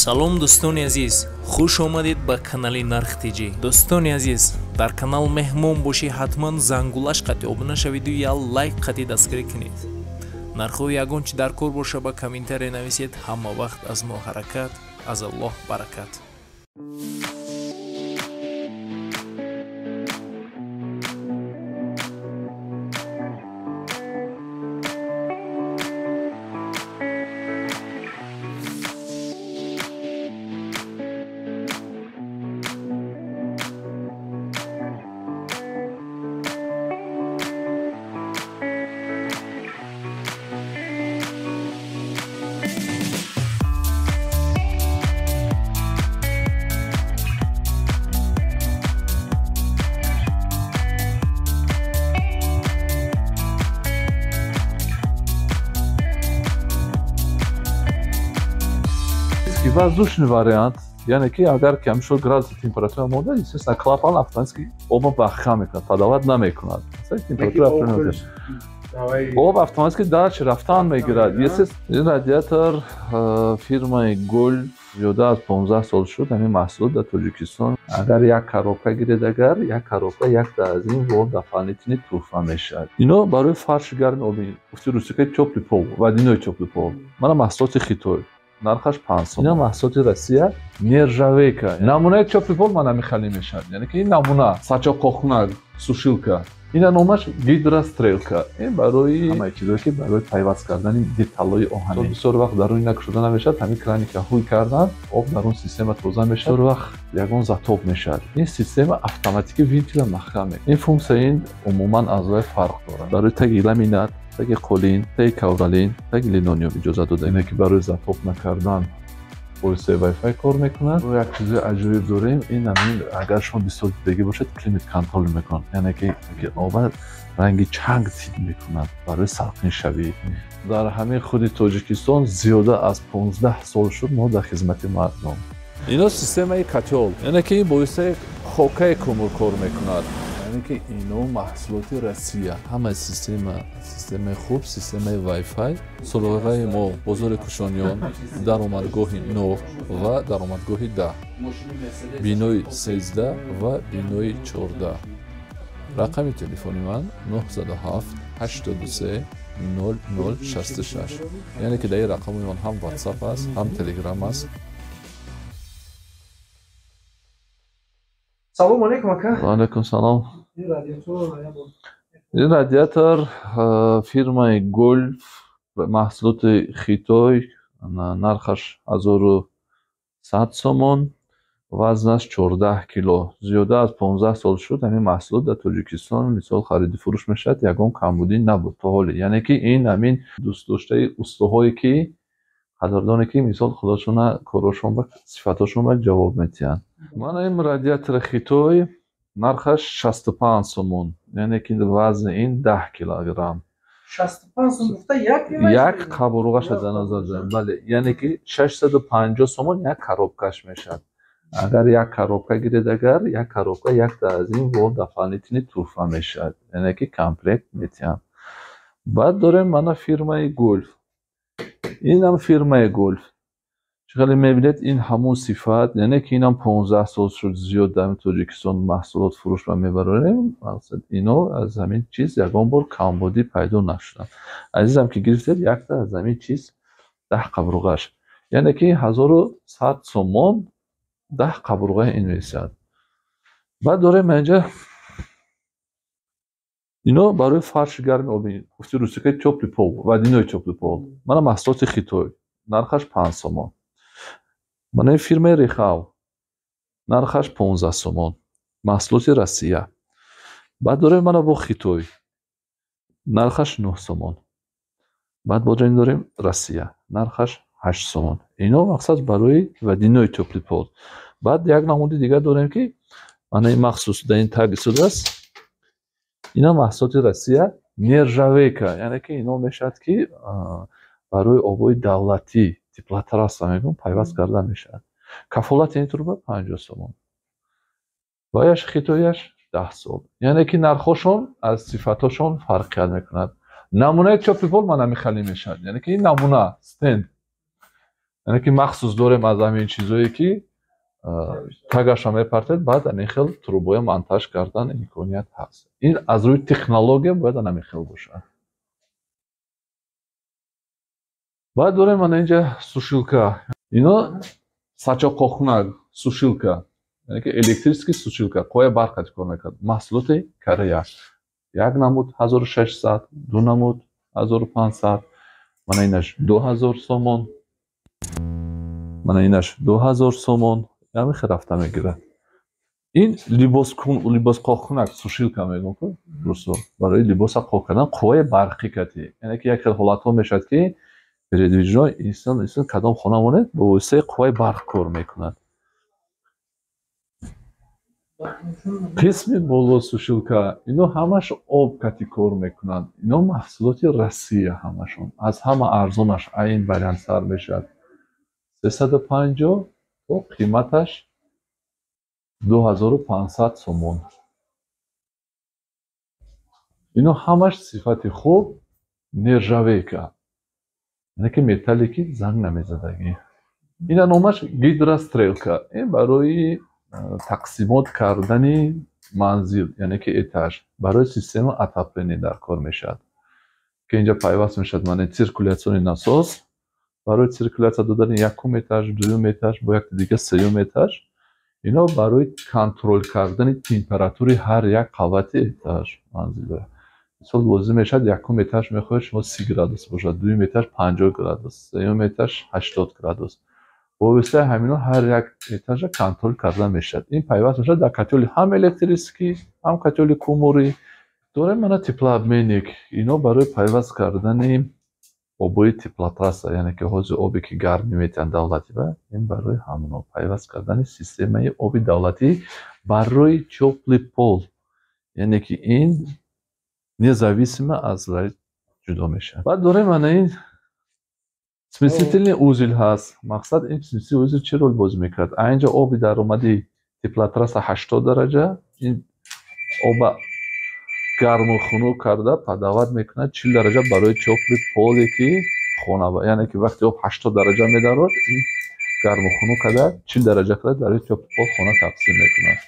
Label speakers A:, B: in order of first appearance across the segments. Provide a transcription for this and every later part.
A: салом дӯстони азиз, хуш омадед ба канали Нарх Тиҷи. Дӯстони азиз, дар канал меҳмон бошӣ, ҳатман зангулаш қати обуна шавиду я лайк қати дастгирӣ кунед. Нархҳои ягон чи дар кор боша ба комментария нависед. Ҳама вақт аз мо ҳаракат, аз Аллоҳ баракат.
B: Воздушный вариант, яъне ки агар кам шуд градуси температура мода, естественно, клапан автоматически обо бахша мекунад, подавад намекунад. Температура об автоматически дарч рафтан мегирад. Ин радиатор фирмаи Golf зиёда аз 15 сол шуд ҳамин маҳсулот дар Тоҷикистон. Агар як коробка гиред, агар як коробка як дазин во дополнительный туҳфа мешавад. Ино барои фарши гарми оби гуфти русикаи тёплый пол, водяной тёплый пол. Мана маҳсулоти Хитой. Нархаш 5 сом. Ина маҳсулоти Россия нержавейка. Намунаи тёплый пол мана мехали мешавад. Яъне ки ин намуна сачокохна, сушилка. Ина номаш гидрострелка. Ин барои ҳамаи чизое ки барои пайваст кардани деталҳои оҳанӣ. Бисёр вақт дар он накшуда намешавад. Ҳамин крани ки ҳуй кардан, об дар он система тоза мешавад. Бисёр вақт ягон затоб мешавад. Ин система автоматики вентила маҳкам мекунад. Ин функсия ин умуман аъзои фарқ дорад. Барои таги ламинат, таги қолин, таги кавралин, таги линолеум иҷоза дода. Ине ки барои затоб накардан полисаи Wi-Fi кор мекунад. Як чизи аҷоиб дорем, ин ҳамин агар шумо бисёр дидагӣ бошад, климат контрол мекунад. Яъне ки оба ранги чанг тид мекунад барои салқиншавӣ. Дар ҳамин худи Тоҷикистон зиёда аз 15 сол шуд мо дар хизмати мардум. Ино системаи котел, яъне ки ин боиси хокаи кумур кор мекунад. Ки ино маҳсулоти Россия, ҳама системаи хуб, системаи Wi-Fi, сулоғаи мо бозори Кушониён, даромадгоҳи 9 ва даромадгоҳи 10, бинои 13 ва бинои 14. Рақами телефони ман 907 83 0066. Яъне ки дар ин рақами ман ҳам WhatsApp аст, ҳам Telegram аст.
C: Салом алейкум ака.
B: Ва алейкум салом. Ин радиатор фирмаи Golf, маҳсулоти Хитой, нархаш 1100 сомон, вазнаш 14 кило. Зиёда аз 15 сол шуд ҳамин маҳсулот дар Тоҷикистон мисол хариди фурӯш мешавад, ягон камбудӣ набуд то ҳоле. Яъне ки ин ҳамин дӯстдоштаи устуҳое ки қадрдоне ки мисол худошона корашон ба сифатошон ба ҷавоб медиҳанд. Мана ин радиатори Хитой нархаш 65 сомон, яъне ки вазни ин 10 килограмм.
C: 65 сом гуфта
B: як қабурғаша дар назар дорем. Бале, яъне ки 650 сомон як коробкаш мешавад. Агар як коробка гиред, агар як коробка як дазин во дополнительный туҳфа мешавад, яъне ки комплект медиҳанд. Баъд дорем мана фирмаи Golf. Инам фирмаи Golf. Чиқадр мебинед ин ҳамун сифат, яъне ки инам 15 сол шуд зиёд дар Тоҷикистон маҳсулот фурӯш ва мебарорем. Мақсад ино аз ҳамин чиз ягон бор камбудӣ пайдо нашудам. Азизам ки гирифтед якта аз ҳамин чиз 10 қабурғаш, яъне ки 1100 сомон 10 қабурғаи ин месиҳад. Баъд дорем инҷа ино барои фарши гарми оби гуфти русикаи тёплый пол, водяной тёплый пол. Мана маҳсулоти Хитой, нархаш 5 сомон. Мана ин фирмаи Рихав, нархаш 15 сомон, маҳсулоти Россия. Баъд дорем мана бо Хитой, нархаш 9 сомон. Баъд бодем дорем Россия, нархаш 8 сомон. Ино мақсад барои водяной тёплый пол. Баъд як намуди дигар дорем ки мана ин махсус дар ин таг истодааст. Ина маҳсулоти Россия нержавейка, яъне ки ино мешавад ки барои обои давлатӣ теплотрасса мегӯям пайваст карда мешавад. Кафолати ин труба 50 сомон. Ваяш Хитояш 10 сол. Яъне ки нархошон аз сифатошон фарқият мекунад. Намунаи тёплый пол мана мехали мешавад. Яъне ки ин намуна стенд یعنی که مخصوص داریم از همین چیزایی که تاگاش هم میپرتد بعد این خیل تروبای مانتاژ کردن امکانیت هست. این از روی تکنولوژی باید همین خیل باشه. بعد داریم من اینجا سوشیلکا. اینا ساچا قوخناگ سوشیلکا. یعنی که الکتریکی سوشیلکا. قوی برقی کار میکرد. محصولات کره. یک نمود 1600 دو نمود 1500 من اینش 2000 سومون من اینش 2000 سومون یعنی رفته میگیره. این لیباس قوخناگ سوشیلکا میگم که درسته برای لیباس قوخ کردن قوی برقی کتی. یعنی که یک خیلی حالت ها میشد که передвижной инсон кадом хона ба воситаи қувваи барқ кор мекунад. қисми боло сушилка ино ҳамаш об кати кор мекунанд. ино маҳсулоти Россия ҳамашон. аз ҳама арзонаш айн баландсар мешавад. 350 то қиматаш 2500 сомон. ино ҳамаш сифати хуб нержавейка. یعنی که متالی که زنگ نمیزدگی. این نامش گیدراستریلکا. این برای تقسیمات کردن منزل یعنی که اتاج برای سیستم اتاپلینی در کار میشد. که اینجا پیوست میشد من سیرکولیاسیون ناسوس برای سیرکولیاسیون دادن یکم اتاج دوم اتاج با یک دیگه سوم اتاج اینا برای کنترل کردن تمپراتور هر یک قوت اتاج منزل. مثلا لازم میشد یکم اتاج میخواد شما 30 گرادوس باشه، دوم اتاج 50 گرادوس، سوم اتاج 80 گرادوس. با واسطه همینا هر یک اتاج کنترل کردن میشد. این پیوست میشد در کاتولی هم الکتریکی هم کاتولی کوموری. داره من تپلابمنیک اینا برای پیوست کردن آبای تپلاتراس یعنی که حوض آبی که گرم میتن دولتی و این برای همونا پیوست کردن سیستم آبی دولتی برای چوپلی پول یعنی که این независимо از رای جدا میشه. بعد داره من این смесительный узел هست. مقصد این смесительный узел چه رول بازی میکرد؟ اینجا آبی در اومدی تمپراتورش 80 درجه این آب گرم و خنک کرده پدواد میکنه 40 درجه برای چوپلی پولی که خونه یعنی که وقتی آب 80 درجه میدارد این گرم و خنک کرده 40 درجه کرده در چوپلی پول خونه تقسیم میکنه.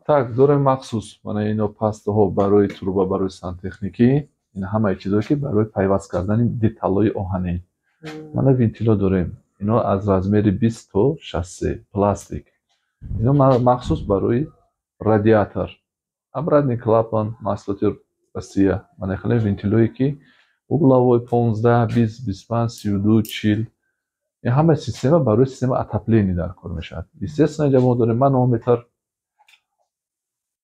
B: так داره مخصوص من اینو پسته ها برای تروبا برای سانتکنیکی این همه چیزایی که برای پیوست کردن دیتالای آهنی من وینتیلا داریم اینا از رزمیر 20 تا 60 پلاستیک اینا مخصوص برای رادیاتور обратный клапан محصولات Россия من خیلی وینتیلایی که угловой 15 20 25 32 40 این همه سیستم برای سیستم اتاپلینی در کار میشه. естественно اینجا ما داریم مانومتر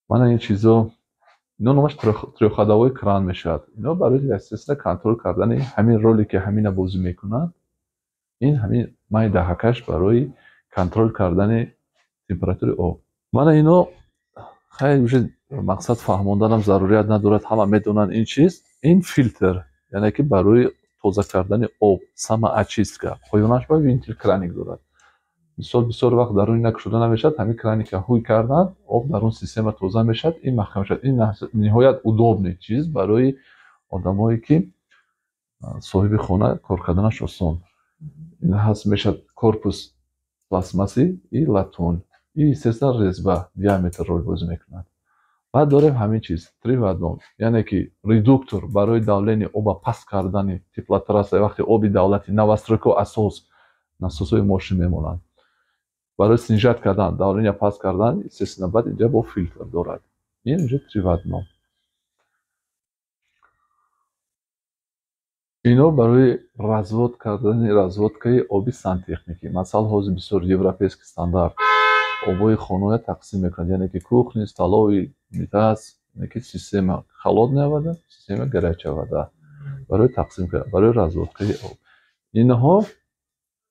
B: من این چیزا اینا نماش تریوخادوای کران میشد. اینا برای اساسا کنترل کردن همین رولی که همین بازی میکنند این همین مای دهکش برای کنترل کردن تمپراتور آب. من اینو خیلی مقصد فهموندنم ضروریت ندارد همه میدونن این چیز این فیلتر یعنی که برای توزیع کردن آب سما اچیستکا پایونش با وینتیل کرانیک دارد. بسیار وقت در اون نکشوده نمیشد همین کرانی که هوی کردن آب در اون سیستم توزیع میشد این محکم شد. این نهایت удобный چیز برای آدمایی که صاحب خانه کار کردنش آسان. این هست میشد کورپوس پلاستماسی این لاتون این سیستم رزبه دیامتر رول بازی میکند. بعد داریم همین چیز تریوادون یعنی که ریدوکتور برای داولین آب پس کردن تمپراتوراس وقتی آبی دولتی نوسترکو اساس насосои ماشین میمونند برای سنجات کردن داولین پاس کردن سیستم بعد اینجا با فیلتر دارد. این اینجا تریوادون اینا برای развод کردن разводкаи آبی سانتکنیکی مثلا حوض بسیار یوروپیسک استاندارد آبای خانه تقسیم میکنند یعنی که کухни столовый میتاس یعنی که سیستم холодная вода سیستم горячая вода برای تقسیم کردن برای разводкаи آب. اینها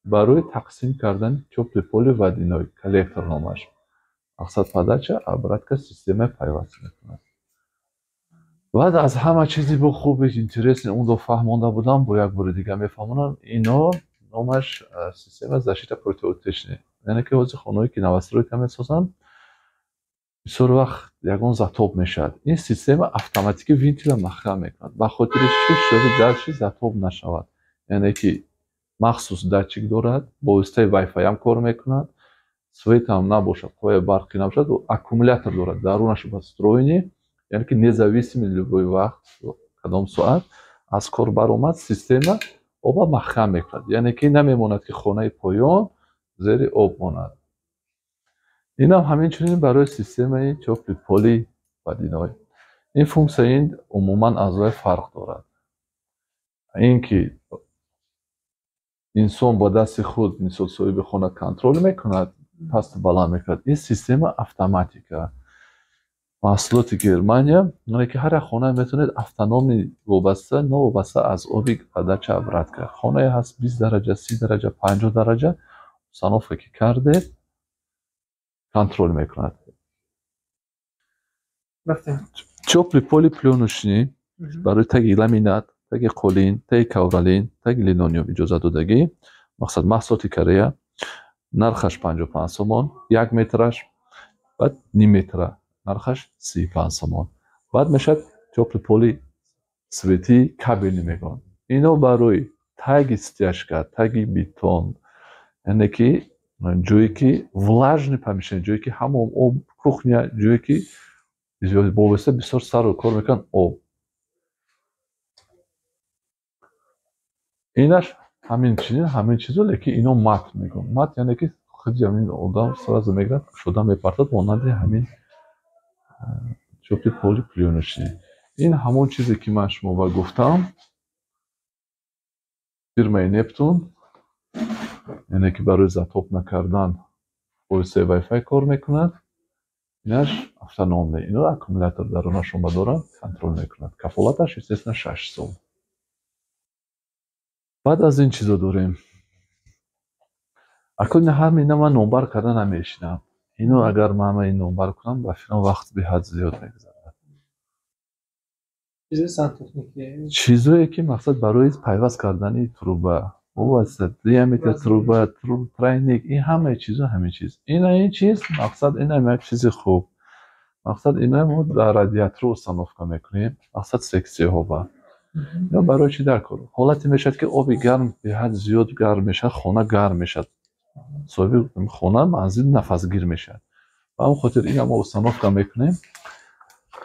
B: برای تقسیم کردن چوب پول ودینای کلکتر نامش مقصد подача обратка سیستم پیوست میکنند. بعد از همه چیزی با خوب اینترس اون دو فهمونده بودم با یک بار دیگه میفهمونم اینا نامش سیستم защита противотечный یعنی که حوض خانه‌ای که نوسترویکا میسازن بسیار وقت یگان زتاب میشد. این سیستم اتوماتیک وینتیل محکم میکند به خاطرش که شده درش زتاب نشود یعنی که махсус датчик дорад, бо воситаи Wi-Fi ҳам кор мекунад, свет ҳам набошад, қоя барқӣ набошад, аккумулятор дорад, дарунаш ба встроени, яъне ки независими любой вақт, кадом соат аз кор баромад, система оба маҳкам мекунад, яъне ки намемонад ки хонаи поён зери об монад. Инам ҳаминчунин барои системаи чопли поли падиной. Ин функсия ин умуман аъзои фарқ дорад. ин ки инсон бо дасти худ мисол соҳиби хона контрол мекунад, пасту баланд мекунад. Ин система автоматика. маҳсулоти Германия, яъне ки ҳар як хона метавонед автономи вобаста, новобаста аз оби подача рад кард. Хонае ҳаст 20 дараҷа, 30 дараҷа, 50 дараҷа, установка ки кардед, контрол мекунад. чопли поли плёнушни барои таги ламинат, таги қолин, таги ковролин, таги линолеум иҷоза додагӣ, мақсад маҳсулоти Корея, нархаш 55 сомон, 1 метраш, баъд ним метра, нархаш 35 сомон. баъд мешавад чопли поли светӣ кабелӣ мегӯянд. ино барои таги стяжка, таги бетон, яъне ки ҷое ки влажный помещение, ҷое ки ҳамон об, кухня, ҷое ки вобаста бисёр сару кор мекунанд об. инаш ҳамин чизо, лекин ино мат мегӯянд. мат яъне ки худи ҳамин одам сразу мегирад, кушода мепартад монанди ҳамин чопли поли плёнушни. ин ҳамон чизе ки ман шумо гуфтам, фирмаи Нептун, яъне ки барои затоп накардан воситаи Wi-Fi кор мекунад. инаш автономе, ино аккумулятор дарунашон дорад, контрол мекунад. кафолаташ естественно 6 сол. баъд аз ин чизо дорем. акун ҳамина ман номбар карда намешинам. ино агар ман ин номбар кунам, ба филон вақт беҳад зиёд мегузарад. чизое ки мақсад барои пайваст кардани труба, вобаста диаметр труба, тройник, ин ҳамаи чизо ҳамин чиз. ин чиз мақсад ин як чизи хуб. мақсад ина мо дар радиатор установка мекунем, мақсад сексияҳо ба. ин барои чи дар кор? ҳолате мешавад ки оби гарм беҳад зиёд гарм мешавад, хона гарм мешавад. соҳиби хона манзил нафасгир мешавад. ба ҳамин хотир ина мо установка мекунем.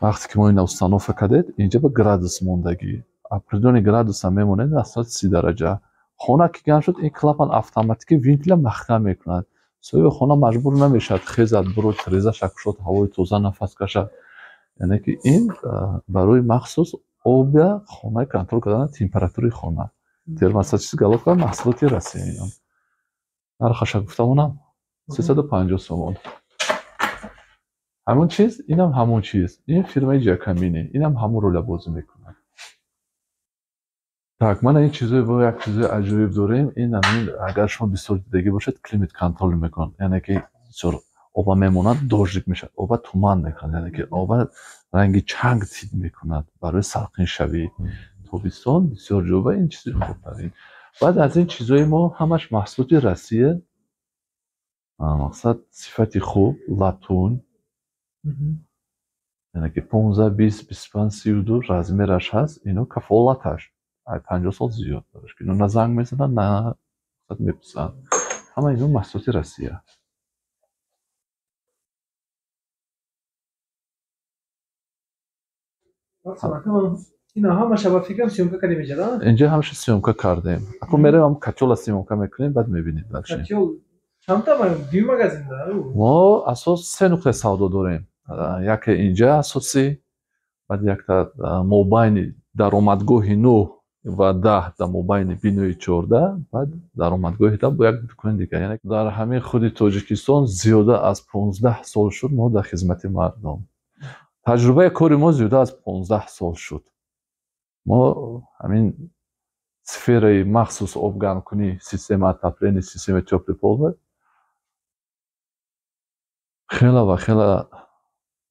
B: вақте ки мо ина установка кардед, инҷа ба градус мондагӣ. определённый градуса мемонед аз 30 дараҷа. хона ки гарм шуд, ин клапан автоматики вентиля маҳкам мекунад. соҳиби хона маҷбур намешавад хезад, буруд, резаша кушод, ҳавои тоза нафас кашад. яъне ки ин барои махсус оба хона контрол кардани температураи хона. термостатчиси галопка маҳсулоти Россия. нархаша гуфтамонам 350 сомон. ҳамон чиз, инам ҳамон чиз. ин фирмаи Ҷакамини, инам ҳамон роля бозӣ мекунад. так, мана ин чизои бо як чизои аҷоиб дорем. ин агар шумо бисёр дидагӣ бошад, климат контрол мекунад. яъне ки бисёр оба мемонад, дождик мешавад, оба туман мекунад, яъне ки оба ранги чанг тид мекунад барои салқиншавӣ. тобистон бисёр ҷоба ин чизи хубтарин. баъд аз ин чизои мо ҳамаш маҳсулоти Россия, мақсад сифати хуб, латун, яъне ки 15, 20, 25, 32 размераш ҳаст. ино кафолаташ 50 сол зиёд дораш, ки ино на занг мезанад, на мепусанд. ҳама ино маҳсулоти Россия. инҷа ҳамаша сёмка кардем. акун мерем ҳам катёла сёмка мекунем, баъд мебинед дальше. мо асос 3 нуқтаи савдо дорем. яке инҷа асосӣ, баъд якта мобайни даромадгоҳи 9 ва 10 дар мобайни бинои 14, баъд даромадгоҳи 10 бо як дукони дигар. яъне дар ҳамин худи Тоҷикистон зиёда аз 15 сол шуд мо дар хизмати мардум. таҷрубаи кори мо зиёда аз 15 сол шуд. мо ҳамин сфераи махсус обгармкунӣ, система отопления, система чопли поли хела ва хела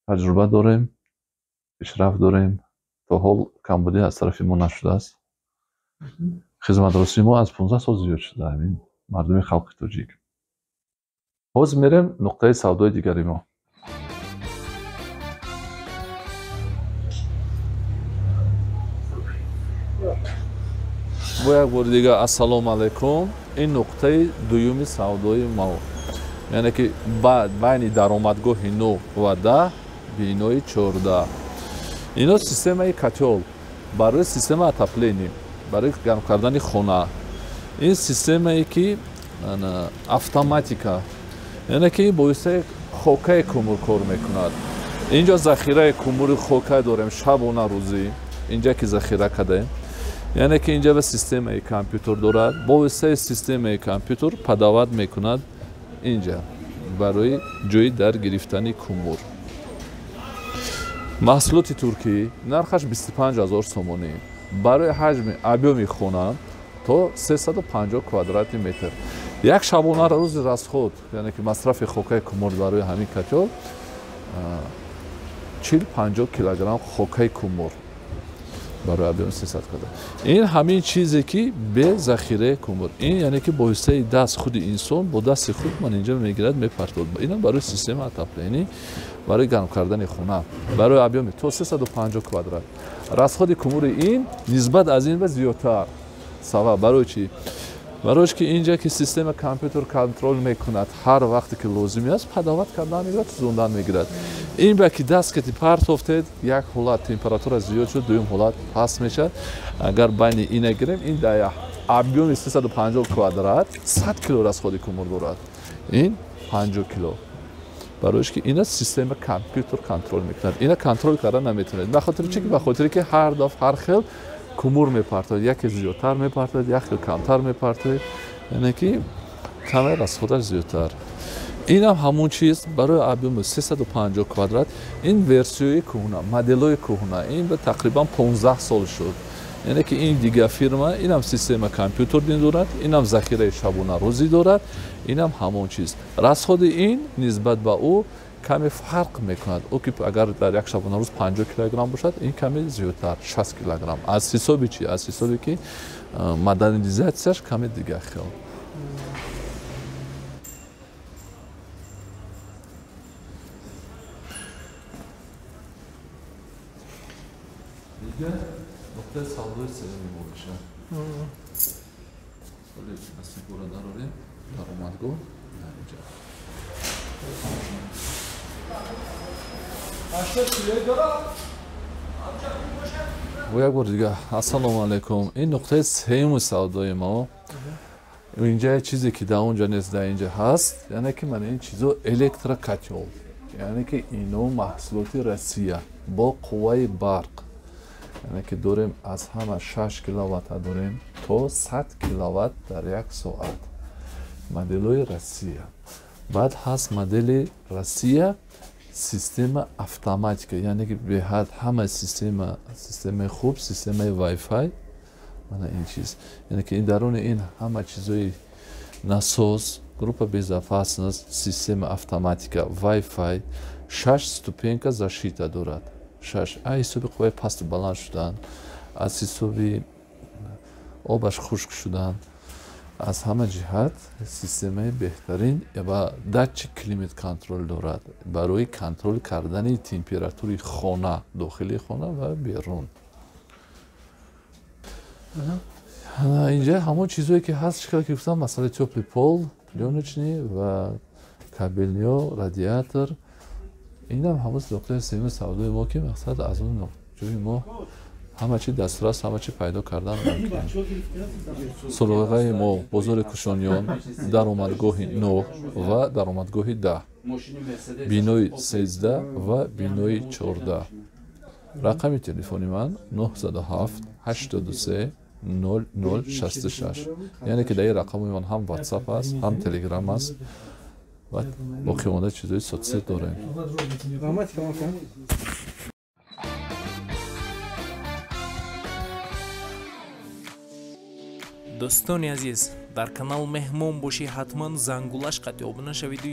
B: таҷруба дорем, пешрафт дорем. то ҳол камбудӣ аз тарафи мо нашудааст. хизматрасии мо аз 15 сол зиёд шуда, ҳамин мардуми халқи тоҷик. ҳозир мерем нуқтаи савдои дигари мо. бо як бори дигар ассалому алайкум. Ин нуқтаи дуюми савдои мо, яъне ки байни даромадгоҳи 9 ва 10 бинои 14. Ино системаи котел барои системаи отопления, барои гарм кардани хона. Ин системае ки автоматика, яъне ки боиси хокаи кумур кор мекунад. Инҷо захираи кумури хокай дорем шабона рӯзӣ, инҷа ки захира кардаем. яъне ки инҷа ба системаи компютер дорад, бо воситаи системаи компютер падоват мекунад инҷа барои ҷои дар гирифтани кумур. маҳсулоти туркӣ нархаш 25 000 сомонӣ, барои ҳаҷми объёми хона то 350 квадрати метр. Як шабона рӯзи расход, яъне ки масрафи хокаи кумур барои ҳамин котел 40-50 килограмм хокаи кумур барои объёми 300 квадрат. Ин ҳамин чизе ки бе захираи кумур. Ин яъне ки бо воситаи даст худи инсон бо дасти худ ман инҷа мегирад мепартод. Ина барои системаи отопления, барои гарм кардани хона, барои объёми то 350 квадрат. Расходи кумури ин нисбат аз ин ба зиёдтар. Сабаб барои чӣ? барои ки инҷа ки система компютер контрол мекунад, ҳар вақте ки лозим аст падоват кардан мегирад, сӯзондан мегирад. ин ба ки даст ки партофтед, як ҳолат температура зиёд шуд, дуюм ҳолат паст мешавад. Агар байни ина гирем, ин дар объёми 350 квадрат 100 кило расходи кумур дорад. ин 50 кило. барои ки ина система компютер контрол мекунад. Ина контрол кардан наметавонед. ба хотири чӣ? ба хотире ки ҳар дафъ ҳар хел кумур мепартояд, яке зиёдтар мепартояд, як хел камтар мепартояд, яъне ки каме расходаш зиёдтар. инам ҳамон чиз барои объёми 350 квадрат. ин версияи кӯҳна, моделои кӯҳна, ин ба тақрибан 15 сол шуд. яъне ки ин дигар фирма, инам система компютердин дорад, инам захираи шабона рӯзӣ дорад, инам ҳамон чиз. расходи ин нисбат ба ӯ каме фарқ мекунад. ӯ ки агар дар як шабона рӯз 50 килограмм бошад, ин каме зиёдтар 60 килограмм. аз ҳисоби чӣ? аз ҳисоби ки модернизатсияш каме дигар хел. Дигар нуқтаи савдои сеюми мо мешавад. Соле асибора дарорем, даромадгоҳ инҷа. ва як бор дигар ассалому алайкум. ин нуқтаи сеюми савдои мо. инҷа чизе ки дар онҷа нест, дар инҷа ҳаст, яъне ки ман ин чизо электрокотел, яъне ки ино маҳсулоти Россия бо қувваи барқ. яъне ки дорем аз ҳама 6 киловатта дорем то 100 киловатт дар як соат. моделои Россия. баъд ҳаст модели Россия система автоматика, яъне ки беҳад ҳама системаи хуб, системаи Wi-Fi. мана ин чиз, яъне ки ин даруни ин ҳама чизои насос, группа безопасност, система автоматика, Wi-Fi, 6 ступенка защита дорад. 6. аз ҳисоби қувваи пасту баланд шудан, аз ҳисоби обаш хушк шудан, аз ҳама ҷиҳат системаи беҳтарин ва датчик климат контрол дорад барои контрол кардани температураи хона, дохили хона ва берун. инҷа ҳамон чизое ки ҳаст, шикар ки гуфтам, масъалаи тёплый пол, плёночный ва кабелниё, радиатор. инам ҳамон нуқтаи сеюми савдои мо ки мақсад аз он ҷои мо ҳама чи дастрас, ҳама чи пайдо кардан мумкин. сулоғаи мо бозори Кушониён, даромадгоҳи 9 ва даромадгоҳи 10, бинои 13 ва бинои 14. рақами телефони ман 907 83 0066. яъне ки дар ин рақамои ман ҳам WhatsApp аст, ҳам Telegram аст. ва боқимонда чизои соцсет дорем.
A: дӯстони азиз, дар канал меҳмон бошӣ, ҳатман зангулаш қатъи обуна шавиду